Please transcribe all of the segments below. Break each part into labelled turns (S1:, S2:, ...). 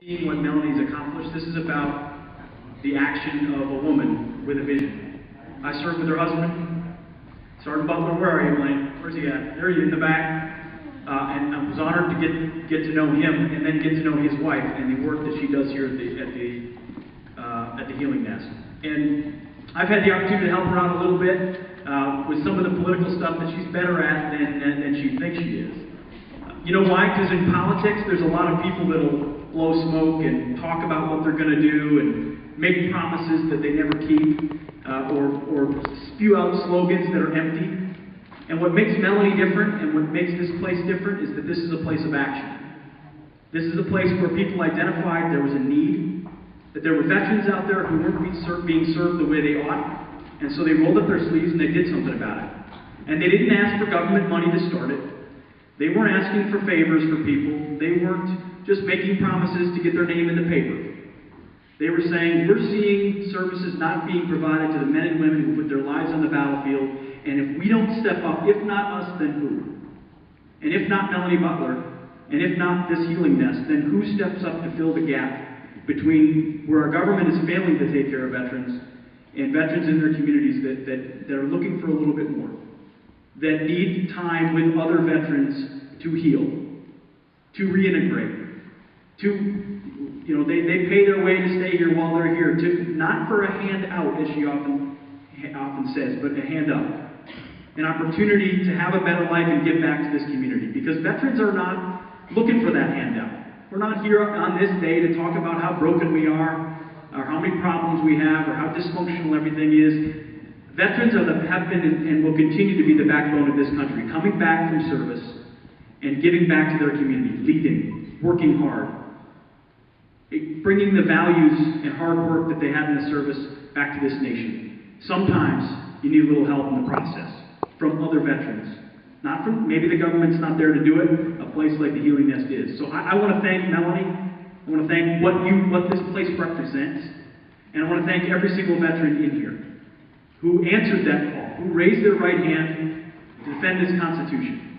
S1: Seeing what Melanie's accomplished, this is about the action of a woman with a vision. I served with her husband, Sergeant Butler. Where are you, Elaine? Where's he at? There he is in the back. And I was honored to get to know him and then get to know his wife and the work that she does here at the Healing Nest. And I've had the opportunity to help her out a little bit with some of the political stuff that she's better at than she thinks she is. You know why? Because in politics, there's a lot of people that'll blow smoke and talk about what they're going to do and make promises that they never keep, or spew out slogans that are empty. And what makes Melanie different and what makes this place different is that this is a place of action. This is a place where people identified there was a need, that there were veterans out there who weren't being served the way they ought, and so they rolled up their sleeves and they did something about it. And they didn't ask for government money to start it. They weren't asking for favors for people. They weren't just making promises to get their name in the paper. They were saying, we're seeing services not being provided to the men and women who put their lives on the battlefield, and if we don't step up, if not us, then who? And if not Melanie Butler, and if not this Healing Nest, then who steps up to fill the gap between where our government is failing to take care of veterans and veterans in their communities that are looking for a little bit more, that need time with other veterans to heal, to reintegrate, they pay their way to stay here while they're here, not for a handout, as she often says, but a hand up. An opportunity to have a better life and give back to this community. Because veterans are not looking for that handout. We're not here on this day to talk about how broken we are, or how many problems we have, or how dysfunctional everything is. Veterans have been and will continue to be the backbone of this country, coming back from service and giving back to their community, leading, working hard, bringing the values and hard work that they had in the service back to this nation. Sometimes you need a little help in the process from other veterans. Not from, maybe the government's not there to do it, a place like the Healing Nest is. So I want to thank Melanie. I want to thank what this place represents. And I want to thank every single veteran in here who answered that call, who raised their right hand to defend this Constitution,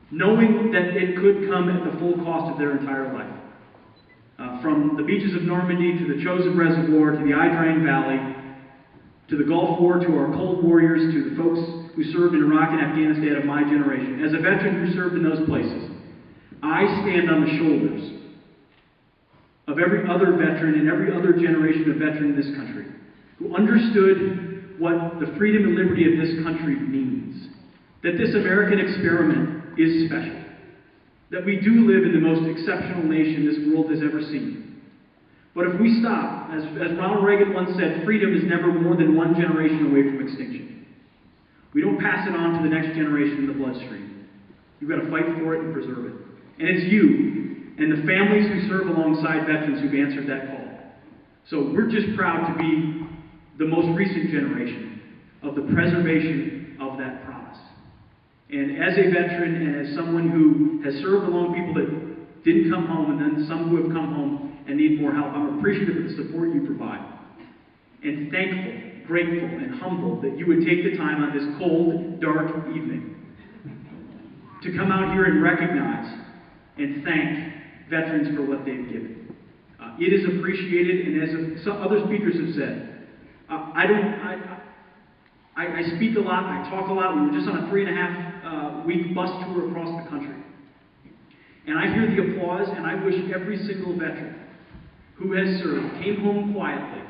S1: knowing that it could come at the full cost of their entire life. From the beaches of Normandy to the Chosin Reservoir to the Idrain Valley to the Gulf War to our Cold Warriors to the folks who served in Iraq and Afghanistan of my generation. As a veteran who served in those places, I stand on the shoulders of every other veteran and every other generation of veteran in this country who understood what the freedom and liberty of this country means. That this American experiment is special. That we do live in the most exceptional nation this world has ever seen. But if we stop, as Ronald Reagan once said, freedom is never more than one generation away from extinction. We don't pass it on to the next generation in the bloodstream. You've got to fight for it and preserve it. And it's you and the families who serve alongside veterans who've answered that call. So we're just proud to be the most recent generation of the preservation of that promise. And as a veteran and as someone who has served along people that didn't come home and then some who have come home and need more help, I'm appreciative of the support you provide. And thankful, grateful, and humbled that you would take the time on this cold, dark evening to come out here and recognize and thank veterans for what they've given. It is appreciated, and as some other speakers have said, I speak a lot, I talk a lot. We were just on a 3.5-week bus tour across the country. And I hear the applause, and I wish every single veteran who has served, came home quietly,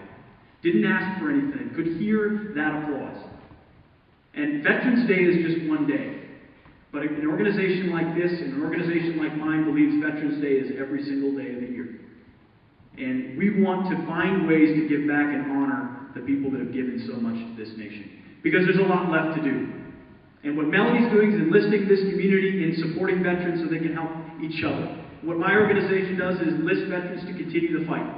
S1: didn't ask for anything, could hear that applause. And Veterans Day is just one day. But an organization like this, and an organization like mine, believes Veterans Day is every single day of the year. And we want to find ways to give back and honor the people that have given so much to this nation. Because there's a lot left to do. And what Melanie's doing is enlisting this community in supporting veterans so they can help each other. What my organization does is enlist veterans to continue the fight.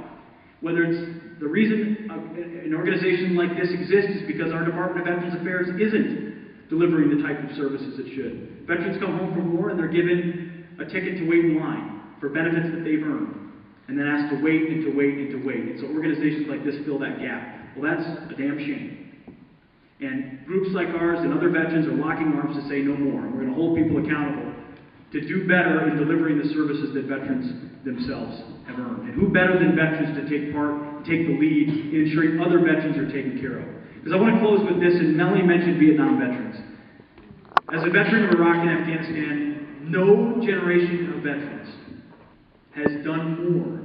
S1: Whether it's the reason an organization like this exists is because our Department of Veterans Affairs isn't delivering the type of services it should. Veterans come home from war and they're given a ticket to wait in line for benefits that they've earned, and then asked to wait and to wait and to wait. And so organizations like this fill that gap. Well, that's a damn shame. And groups like ours and other veterans are locking arms to say no more. We're going to hold people accountable to do better in delivering the services that veterans themselves have earned. And who better than veterans to take part, take the lead in ensuring other veterans are taken care of? Because I want to close with this, and Melanie mentioned Vietnam veterans. As a veteran of Iraq and Afghanistan, no generation of veterans has done more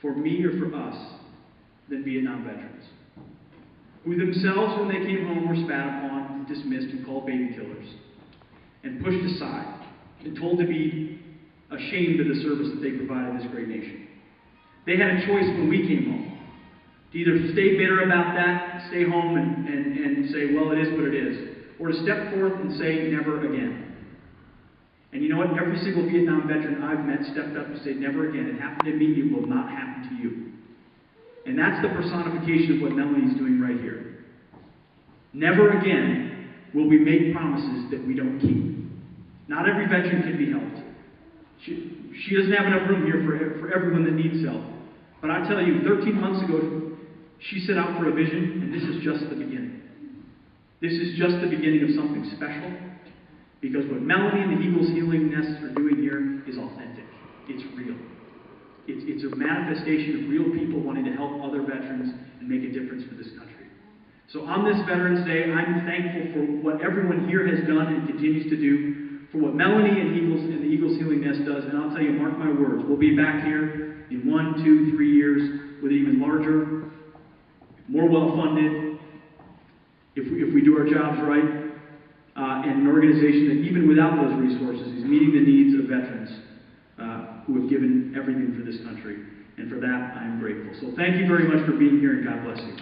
S1: for me or for us than Vietnam veterans, who themselves, when they came home, were spat upon, dismissed, and called baby killers, and pushed aside, and told to be ashamed of the service that they provided this great nation. They had a choice when we came home, to either stay bitter about that, stay home and say, well, it is what it is, or to step forth and say, never again. And you know what? Every single Vietnam veteran I've met stepped up and said, never again. It happened to me, it will not happen to you. And that's the personification of what Melanie's doing right here. Never again will we make promises that we don't keep. Not every veteran can be helped. She doesn't have enough room here for everyone that needs help. But I tell you, 13 months ago, she set out for a vision, and this is just the beginning. This is just the beginning of something special, because what Melanie and the Eagles Healing Nest are doing here is authentic. It's real. It's a manifestation of real people wanting to help other veterans and make a difference for this country. So on this Veterans Day, I'm thankful for what everyone here has done and continues to do, for what Melanie and the Eagles Healing Nest does, and I'll tell you, mark my words, we'll be back here in 1, 2, 3 years with an even larger, more well-funded, if we do our jobs right, and an organization that even without those resources is meeting the needs of veterans who have given everything for this country. And for that, I am grateful. So thank you very much for being here, and God bless you.